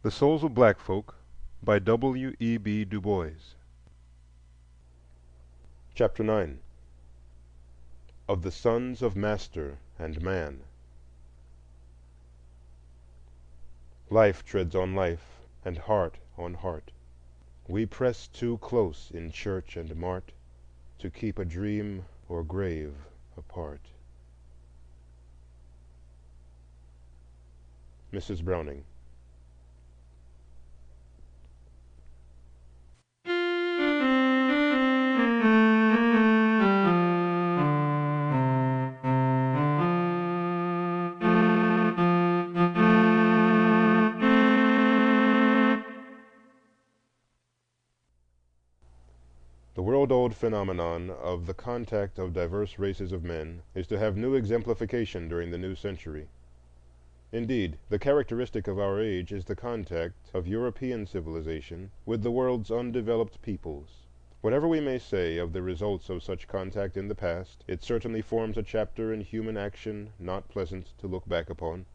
The Souls of Black Folk by W.E.B.Du Bois. Chapter 9. Of the Sons of Master and Man. Life treads on life, and heart on heart. We press too close in church and mart to keep a dream or grave apart. Mrs. Browning. The world-old phenomenon of the contact of diverse races of men is to have new exemplification during the new century. Indeed, the characteristic of our age is the contact of European civilization with the world's undeveloped peoples. Whatever we may say of the results of such contact in the past, it certainly forms a chapter in human action not pleasant to look back upon.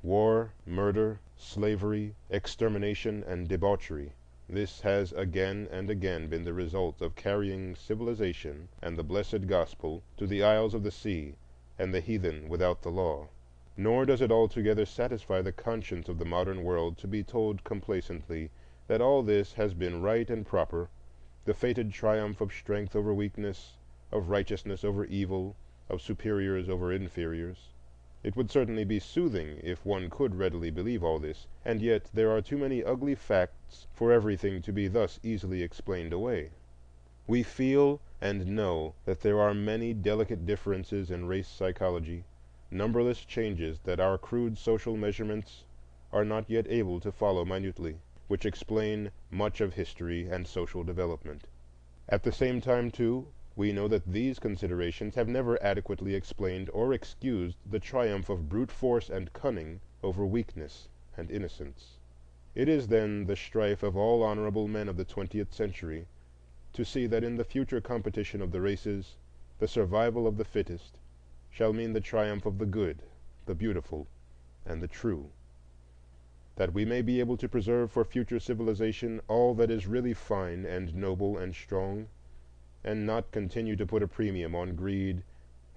War, murder, slavery, extermination, and debauchery. This has again and again been the result of carrying civilization and the blessed gospel to the isles of the sea and the heathen without the law. Nor does it altogether satisfy the conscience of the modern world to be told complacently that all this has been right and proper, the fated triumph of strength over weakness, of righteousness over evil, of superiors over inferiors. It would certainly be soothing if one could readily believe all this, and yet there are too many ugly facts for everything to be thus easily explained away. We feel and know that there are many delicate differences in race psychology, numberless changes that our crude social measurements are not yet able to follow minutely, which explain much of history and social development. At the same time, too, we know that these considerations have never adequately explained or excused the triumph of brute force and cunning over weakness and innocence. It is then the strife of all honorable men of the 20th century to see that in the future competition of the races, the survival of the fittest shall mean the triumph of the good, the beautiful, and the true, that we may be able to preserve for future civilization all that is really fine and noble and strong, and not continue to put a premium on greed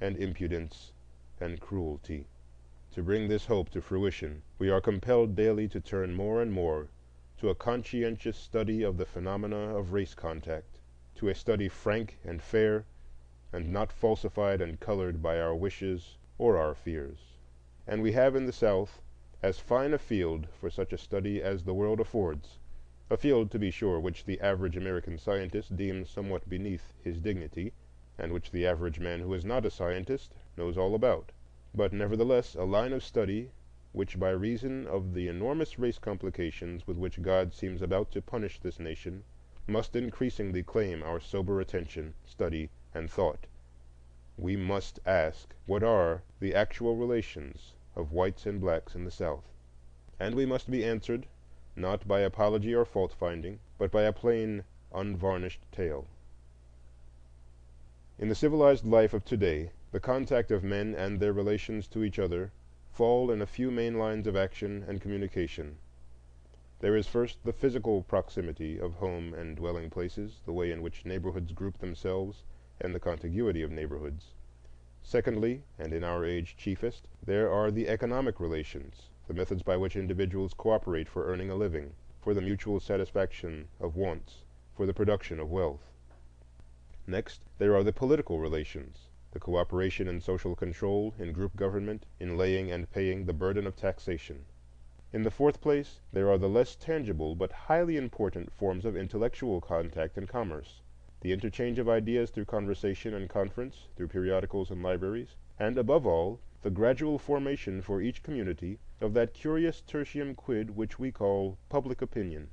and impudence and cruelty. To bring this hope to fruition, we are compelled daily to turn more and more to a conscientious study of the phenomena of race contact, to a study frank and fair, and not falsified and colored by our wishes or our fears. And we have in the South as fine a field for such a study as the world affords, a field, to be sure, which the average American scientist deems somewhat beneath his dignity, and which the average man who is not a scientist knows all about, but nevertheless a line of study which, by reason of the enormous race complications with which God seems about to punish this nation, must increasingly claim our sober attention, study, and thought. We must ask, what are the actual relations of whites and blacks in the South? And we must be answered not by apology or fault-finding, but by a plain, unvarnished tale. In the civilized life of today, the contact of men and their relations to each other fall in a few main lines of action and communication. There is first the physical proximity of home and dwelling places, the way in which neighborhoods group themselves, and the contiguity of neighborhoods. Secondly, and in our age chiefest, there are the economic relations, the methods by which individuals cooperate for earning a living, for the mutual satisfaction of wants, for the production of wealth. Next, there are the political relations, the cooperation in social control, in group government, in laying and paying the burden of taxation. In the fourth place, there are the less tangible but highly important forms of intellectual contact and commerce, the interchange of ideas through conversation and conference, through periodicals and libraries, and above all, the gradual formation for each community of that curious tertium quid which we call public opinion.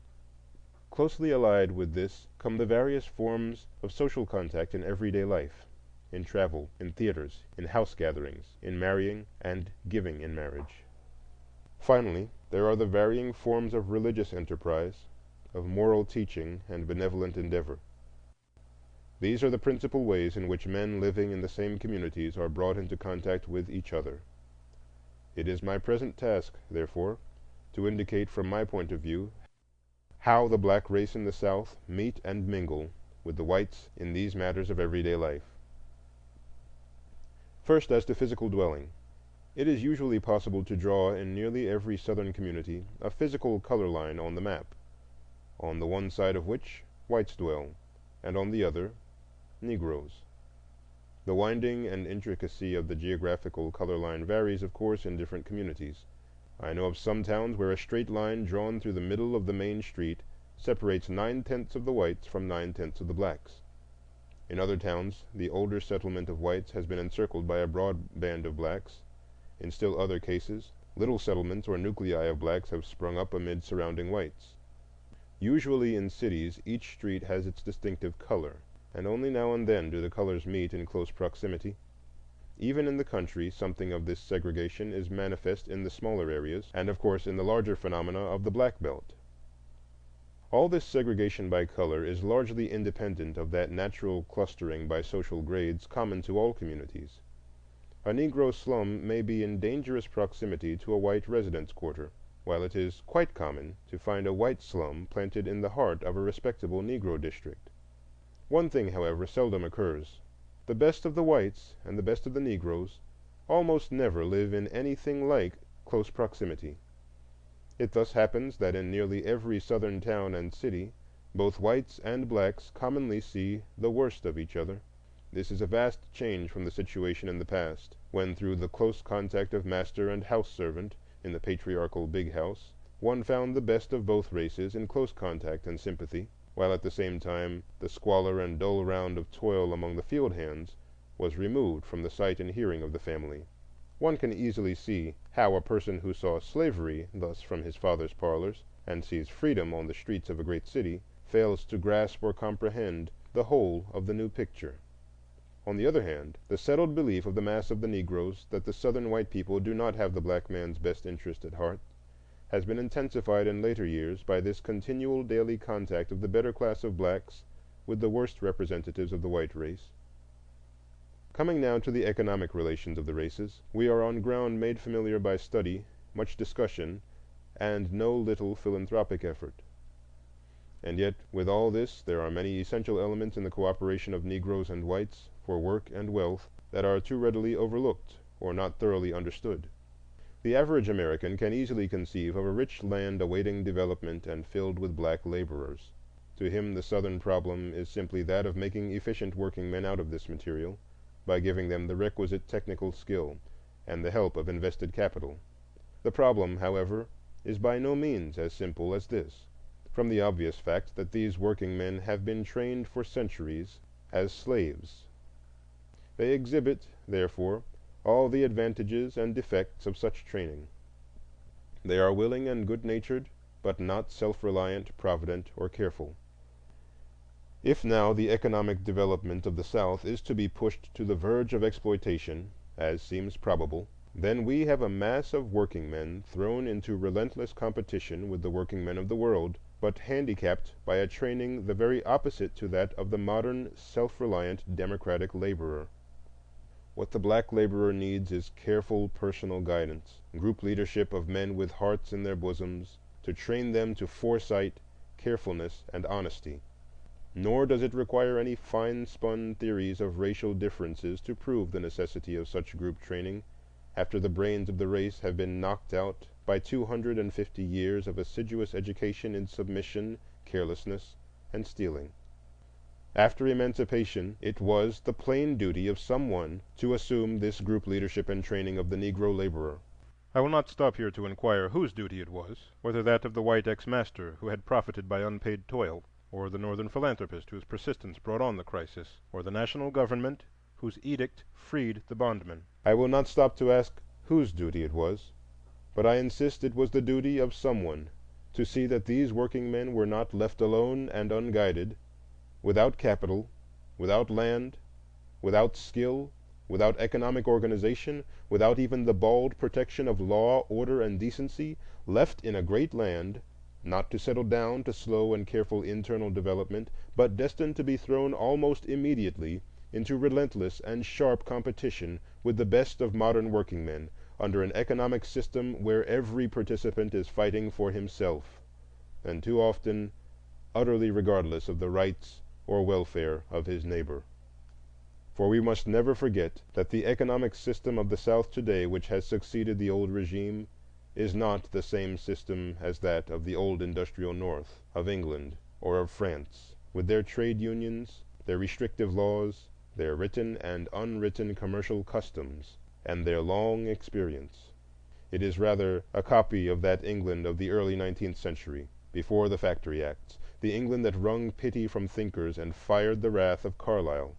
Closely allied with this come the various forms of social contact in everyday life, in travel, in theaters, in house gatherings, in marrying and giving in marriage. Finally, there are the varying forms of religious enterprise, of moral teaching and benevolent endeavor. These are the principal ways in which men living in the same communities are brought into contact with each other. It is my present task, therefore, to indicate from my point of view how the black race in the South meet and mingle with the whites in these matters of everyday life. First, as to physical dwelling. It is usually possible to draw in nearly every Southern community a physical color line on the map, on the one side of which whites dwell, and on the other Negroes. The winding and intricacy of the geographical color line varies, of course, in different communities. I know of some towns where a straight line drawn through the middle of the main street separates 9/10 of the whites from 9/10 of the blacks. In other towns, the older settlement of whites has been encircled by a broad band of blacks. In still other cases, little settlements or nuclei of blacks have sprung up amid surrounding whites. Usually in cities, each street has its distinctive color, and only now and then do the colors meet in close proximity. Even in the country, something of this segregation is manifest in the smaller areas, and of course in the larger phenomena of the Black Belt. All this segregation by color is largely independent of that natural clustering by social grades common to all communities. A Negro slum may be in dangerous proximity to a white residence quarter, while it is quite common to find a white slum planted in the heart of a respectable Negro district. One thing, however, seldom occurs. The best of the whites and the best of the Negroes almost never live in anything like close proximity. It thus happens that in nearly every Southern town and city, both whites and blacks commonly see the worst of each other. This is a vast change from the situation in the past, when through the close contact of master and house servant in the patriarchal big house, one found the best of both races in close contact and sympathy, while at the same time the squalor and dull round of toil among the field hands was removed from the sight and hearing of the family. One can easily see how a person who saw slavery thus from his father's parlors, and sees freedom on the streets of a great city, fails to grasp or comprehend the whole of the new picture. On the other hand, the settled belief of the mass of the Negroes that the Southern white people do not have the black man's best interest at heart has been intensified in later years by this continual daily contact of the better class of blacks with the worst representatives of the white race. Coming now to the economic relations of the races, we are on ground made familiar by study, much discussion, and no little philanthropic effort. And yet, with all this, there are many essential elements in the cooperation of Negroes and whites for work and wealth that are too readily overlooked or not thoroughly understood. The average American can easily conceive of a rich land awaiting development and filled with black laborers. To him the Southern problem is simply that of making efficient working men out of this material, by giving them the requisite technical skill and the help of invested capital. The problem, however, is by no means as simple as this, from the obvious fact that these working men have been trained for centuries as slaves. They exhibit, therefore, all the advantages and defects of such training. They are willing and good-natured, but not self-reliant, provident, or careful. If now the economic development of the South is to be pushed to the verge of exploitation, as seems probable, then we have a mass of working men thrown into relentless competition with the working men of the world, but handicapped by a training the very opposite to that of the modern self-reliant democratic laborer. What the black laborer needs is careful personal guidance, group leadership of men with hearts in their bosoms, to train them to foresight, carefulness, and honesty. Nor does it require any fine-spun theories of racial differences to prove the necessity of such group training, after the brains of the race have been knocked out by 250 years of assiduous education in submission, carelessness, and stealing. After emancipation, it was the plain duty of someone to assume this group leadership and training of the Negro laborer. I will not stop here to inquire whose duty it was, whether that of the white ex-master who had profited by unpaid toil, or the Northern philanthropist whose persistence brought on the crisis, or the national government whose edict freed the bondman. I will not stop to ask whose duty it was, but I insist it was the duty of someone to see that these working men were not left alone and unguided, without capital, without land, without skill, without economic organization, without even the bald protection of law, order, and decency, left in a great land, not to settle down to slow and careful internal development, but destined to be thrown almost immediately into relentless and sharp competition with the best of modern working men, under an economic system where every participant is fighting for himself, and too often utterly regardless of the rights or welfare of his neighbor. For we must never forget that the economic system of the South today, which has succeeded the old regime, is not the same system as that of the old industrial North, of England, or of France, with their trade unions, their restrictive laws, their written and unwritten commercial customs, and their long experience. It is rather a copy of that England of the early 19th century, before the Factory Acts, the England that wrung pity from thinkers and fired the wrath of Carlyle.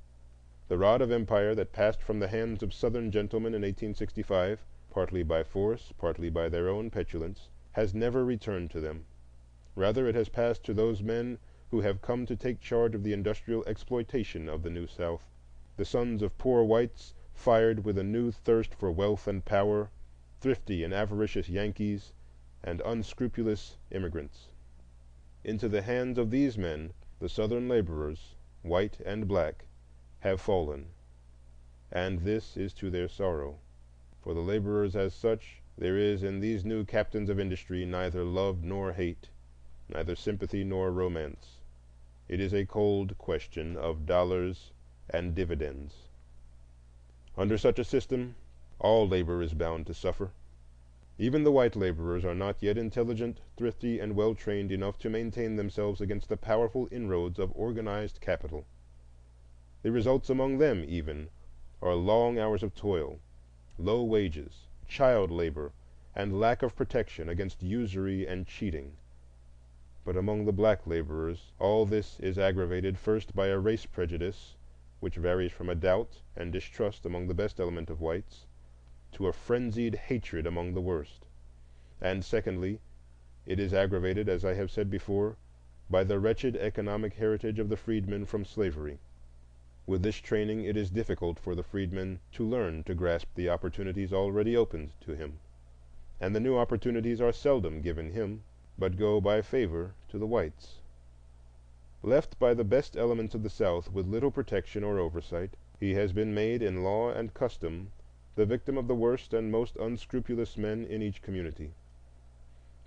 The rod of empire that passed from the hands of Southern gentlemen in 1865, partly by force, partly by their own petulance, has never returned to them. Rather, it has passed to those men who have come to take charge of the industrial exploitation of the New South, the sons of poor whites fired with a new thirst for wealth and power, thrifty and avaricious Yankees, and unscrupulous immigrants. Into the hands of these men the Southern laborers, white and black, have fallen, and this is to their sorrow. For the laborers as such, there is in these new captains of industry neither love nor hate, neither sympathy nor romance. It is a cold question of dollars and dividends. Under such a system, all labor is bound to suffer. Even the white laborers are not yet intelligent, thrifty, and well-trained enough to maintain themselves against the powerful inroads of organized capital. The results among them, even, are long hours of toil, low wages, child labor, and lack of protection against usury and cheating. But among the black laborers, all this is aggravated first by a race prejudice, which varies from a doubt and distrust among the best element of whites to a frenzied hatred among the worst. And secondly, it is aggravated, as I have said before, by the wretched economic heritage of the freedmen from slavery. With this training, it is difficult for the freedman to learn to grasp the opportunities already opened to him, and the new opportunities are seldom given him, but go by favor to the whites. Left by the best elements of the South with little protection or oversight, he has been made in law and custom the victim of the worst and most unscrupulous men in each community.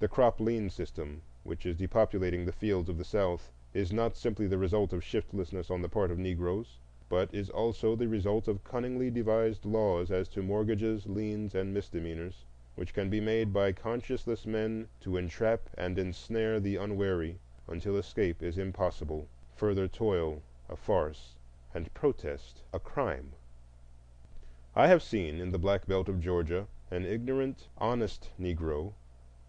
The crop lien system, which is depopulating the fields of the South, is not simply the result of shiftlessness on the part of Negroes, but is also the result of cunningly devised laws as to mortgages, liens, and misdemeanors, which can be made by conscienceless men to entrap and ensnare the unwary until escape is impossible, further toil a farce, and protest a crime. I have seen in the Black Belt of Georgia an ignorant, honest Negro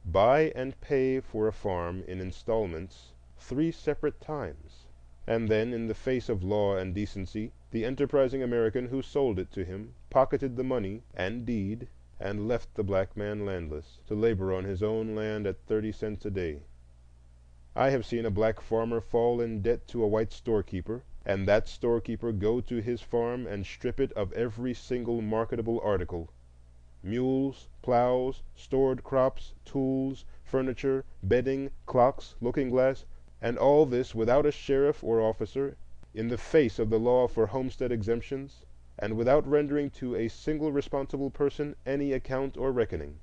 buy and pay for a farm in installments 3 separate times, and then, in the face of law and decency, the enterprising American who sold it to him pocketed the money and deed and left the black man landless, to labor on his own land at 30 cents a day. I have seen a black farmer fall in debt to a white storekeeper, and that storekeeper go to his farm and strip it of every single marketable article—mules, plows, stored crops, tools, furniture, bedding, clocks, looking-glass, and all this without a sheriff or officer, in the face of the law for homestead exemptions, and without rendering to a single responsible person any account or reckoning.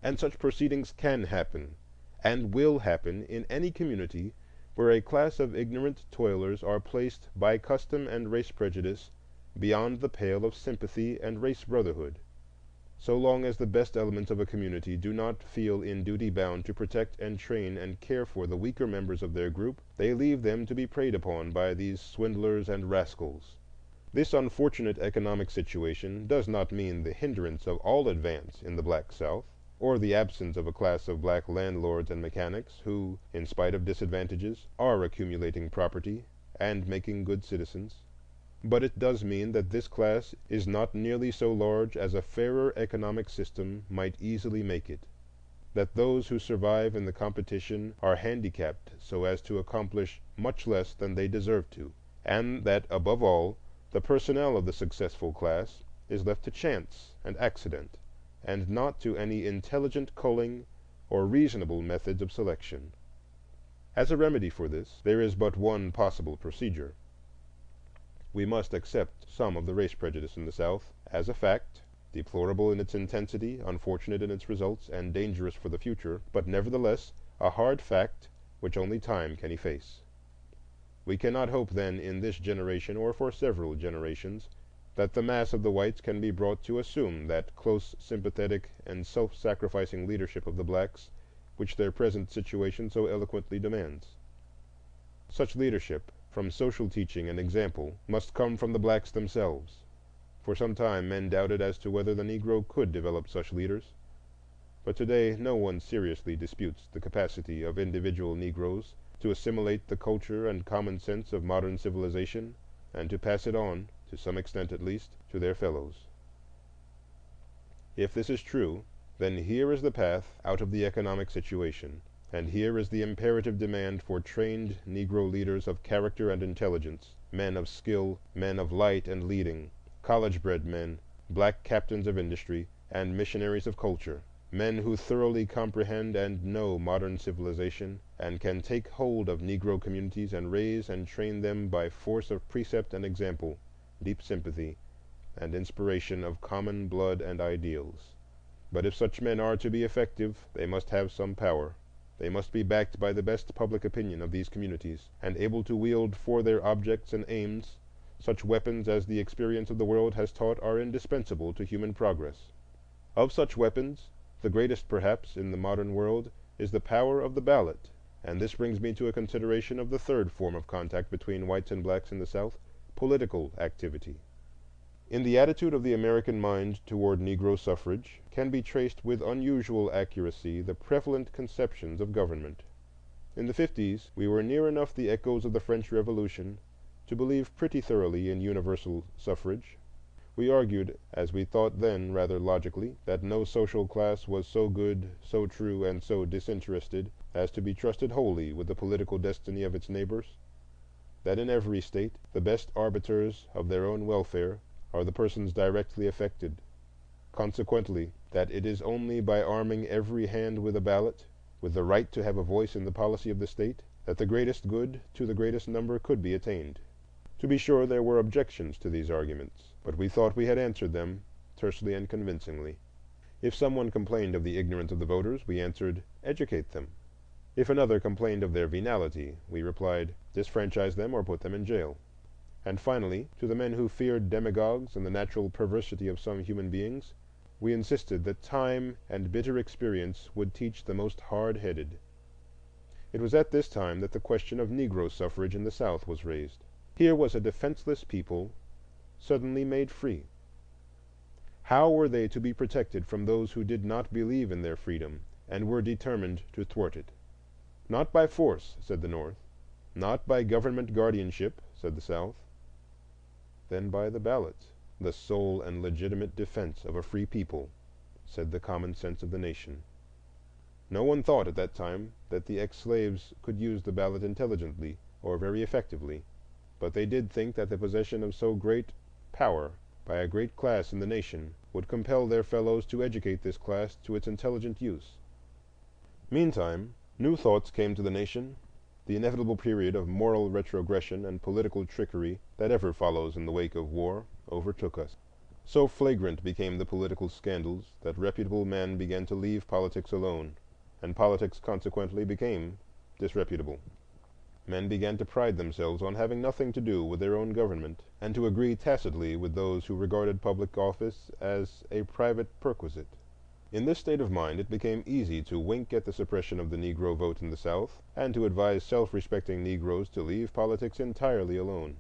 And such proceedings can happen, and will happen, in any community where a class of ignorant toilers are placed by custom and race prejudice beyond the pale of sympathy and race brotherhood. So long as the best elements of a community do not feel in duty bound to protect and train and care for the weaker members of their group, they leave them to be preyed upon by these swindlers and rascals. This unfortunate economic situation does not mean the hindrance of all advance in the black South, or the absence of a class of black landlords and mechanics who, in spite of disadvantages, are accumulating property and making good citizens. But it does mean that this class is not nearly so large as a fairer economic system might easily make it, that those who survive in the competition are handicapped so as to accomplish much less than they deserve to, and that, above all, the personnel of the successful class is left to chance and accident, and not to any intelligent culling or reasonable methods of selection. As a remedy for this, there is but one possible procedure. We must accept some of the race prejudice in the South as a fact, deplorable in its intensity, unfortunate in its results, and dangerous for the future, but nevertheless a hard fact which only time can efface. We cannot hope then in this generation, or for several generations, that the mass of the whites can be brought to assume that close, sympathetic, and self-sacrificing leadership of the blacks which their present situation so eloquently demands. Such leadership, from social teaching and example, must come from the blacks themselves. For some time men doubted as to whether the Negro could develop such leaders, but today no one seriously disputes the capacity of individual Negroes to assimilate the culture and common sense of modern civilization, and to pass it on, to some extent at least, to their fellows. If this is true, then here is the path out of the economic situation, and here is the imperative demand for trained Negro leaders of character and intelligence, men of skill, men of light and leading, college-bred men, black captains of industry, and missionaries of culture, men who thoroughly comprehend and know modern civilization, and can take hold of Negro communities and raise and train them by force of precept and example, deep sympathy, and inspiration of common blood and ideals. But if such men are to be effective, they must have some power. They must be backed by the best public opinion of these communities, and able to wield for their objects and aims such weapons as the experience of the world has taught are indispensable to human progress. Of such weapons, the greatest perhaps in the modern world is the power of the ballot, and this brings me to a consideration of the third form of contact between whites and blacks in the South, political activity. In the attitude of the American mind toward Negro suffrage can be traced with unusual accuracy the prevalent conceptions of government. In the 50s we were near enough the echoes of the French Revolution to believe pretty thoroughly in universal suffrage. We argued, as we thought then rather logically, that no social class was so good, so true, and so disinterested as to be trusted wholly with the political destiny of its neighbors, that in every state the best arbiters of their own welfare are the persons directly affected. Consequently, that it is only by arming every hand with a ballot, with the right to have a voice in the policy of the state, that the greatest good to the greatest number could be attained. To be sure, there were objections to these arguments, but we thought we had answered them tersely and convincingly. If someone complained of the ignorance of the voters, we answered, "Educate them." If another complained of their venality, we replied, "Disfranchise them or put them in jail." And finally, to the men who feared demagogues and the natural perversity of some human beings, we insisted that time and bitter experience would teach the most hard-headed. It was at this time that the question of Negro suffrage in the South was raised. Here was a defenseless people suddenly made free. How were they to be protected from those who did not believe in their freedom and were determined to thwart it? Not by force, said the North. Not by government guardianship, said the South. Then by the ballot, the sole and legitimate defense of a free people, said the common sense of the nation. No one thought at that time that the ex-slaves could use the ballot intelligently or very effectively, but they did think that the possession of so great power by a great class in the nation would compel their fellows to educate this class to its intelligent use. Meantime, new thoughts came to the nation. The inevitable period of moral retrogression and political trickery that ever follows in the wake of war overtook us. So flagrant became the political scandals that reputable men began to leave politics alone, and politics consequently became disreputable. Men began to pride themselves on having nothing to do with their own government, and to agree tacitly with those who regarded public office as a private perquisite. In this state of mind it became easy to wink at the suppression of the Negro vote in the South, and to advise self-respecting Negroes to leave politics entirely alone.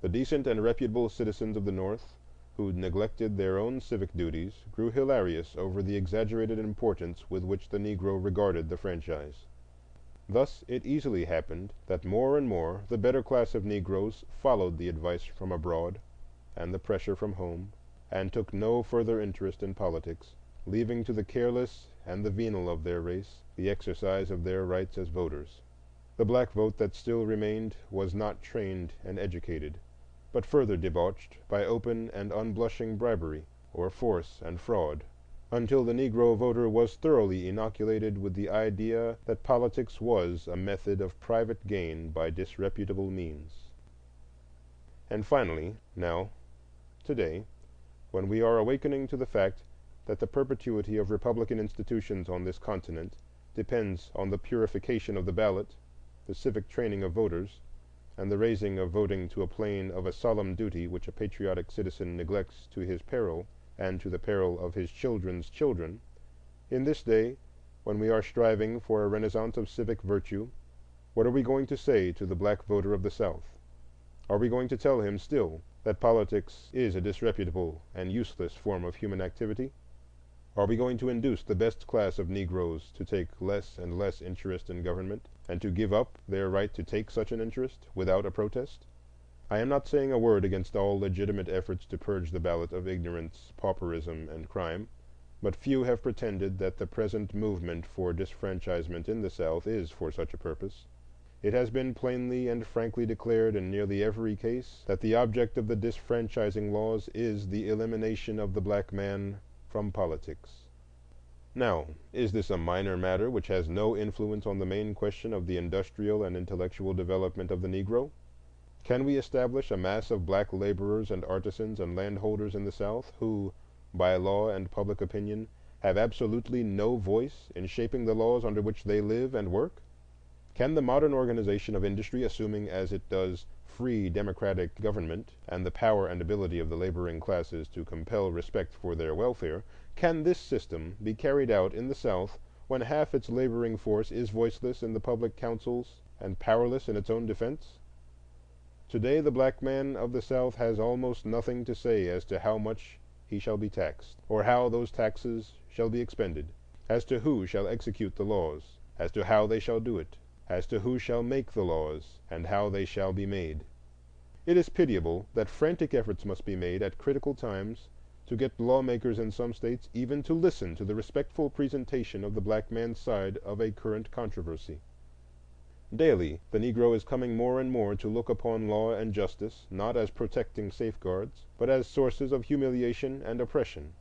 The decent and reputable citizens of the North, who neglected their own civic duties, grew hilarious over the exaggerated importance with which the Negro regarded the franchise. Thus it easily happened that more and more the better class of Negroes followed the advice from abroad and the pressure from home, and took no further interest in politics, leaving to the careless and the venal of their race the exercise of their rights as voters. The black vote that still remained was not trained and educated, but further debauched by open and unblushing bribery, or force and fraud, until the Negro voter was thoroughly inoculated with the idea that politics was a method of private gain by disreputable means. And finally, now, today, when we are awakening to the fact that the perpetuity of Republican institutions on this continent depends on the purification of the ballot, the civic training of voters, and the raising of voting to a plane of a solemn duty which a patriotic citizen neglects to his peril and to the peril of his children's children, in this day, when we are striving for a renaissance of civic virtue, what are we going to say to the black voter of the South? Are we going to tell him still that politics is a disreputable and useless form of human activity? Are we going to induce the best class of Negroes to take less and less interest in government, and to give up their right to take such an interest without a protest? I am not saying a word against all legitimate efforts to purge the ballot of ignorance, pauperism, and crime, but few have pretended that the present movement for disfranchisement in the South is for such a purpose. It has been plainly and frankly declared in nearly every case that the object of the disfranchising laws is the elimination of the black man from politics. Now, is this a minor matter which has no influence on the main question of the industrial and intellectual development of the Negro? Can we establish a mass of black laborers and artisans and landholders in the South who, by law and public opinion, have absolutely no voice in shaping the laws under which they live and work? Can the modern organization of industry, assuming as it does free democratic government and the power and ability of the laboring classes to compel respect for their welfare, can this system be carried out in the South when half its laboring force is voiceless in the public councils and powerless in its own defense? Today the black man of the South has almost nothing to say as to how much he shall be taxed, or how those taxes shall be expended, as to who shall execute the laws, as to how they shall do it, as to who shall make the laws, and how they shall be made. It is pitiable that frantic efforts must be made at critical times to get lawmakers in some states even to listen to the respectful presentation of the black man's side of a current controversy. Daily, the Negro is coming more and more to look upon law and justice not as protecting safeguards, but as sources of humiliation and oppression.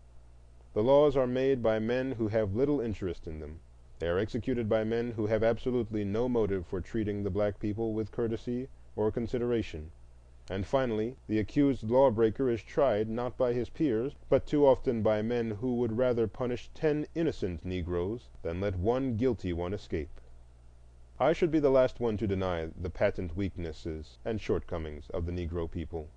The laws are made by men who have little interest in them. They are executed by men who have absolutely no motive for treating the black people with courtesy or consideration. And finally, the accused lawbreaker is tried not by his peers, but too often by men who would rather punish 10 innocent Negroes than let one guilty one escape. I should be the last one to deny the patent weaknesses and shortcomings of the Negro people.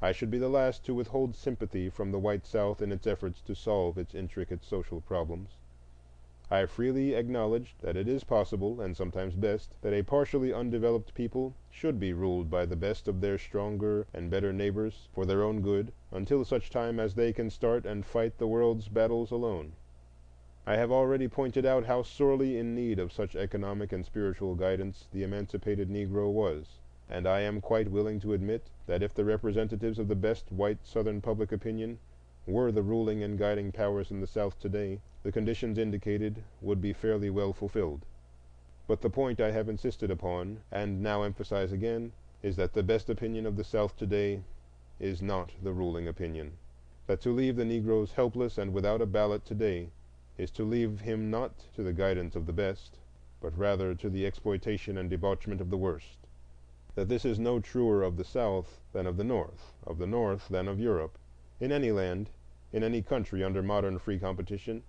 I should be the last to withhold sympathy from the white South in its efforts to solve its intricate social problems. I freely acknowledge that it is possible, and sometimes best, that a partially undeveloped people should be ruled by the best of their stronger and better neighbors for their own good, until such time as they can start and fight the world's battles alone. I have already pointed out how sorely in need of such economic and spiritual guidance the emancipated Negro was, and I am quite willing to admit that if the representatives of the best white Southern public opinion were the ruling and guiding powers in the South today, the conditions indicated would be fairly well fulfilled. But the point I have insisted upon, and now emphasize again, is that the best opinion of the South today is not the ruling opinion. That to leave the Negroes helpless and without a ballot today is to leave him not to the guidance of the best, but rather to the exploitation and debauchement of the worst. That this is no truer of the South than of the North than of Europe, in any land, in any country under modern free competition.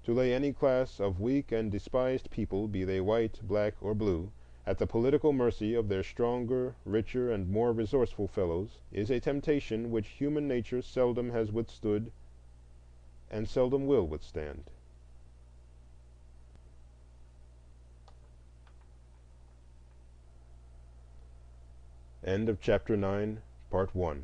To lay any class of weak and despised people, be they white, black, or blue, at the political mercy of their stronger, richer, and more resourceful fellows is a temptation which human nature seldom has withstood and seldom will withstand. End of Chapter 9, Part 1.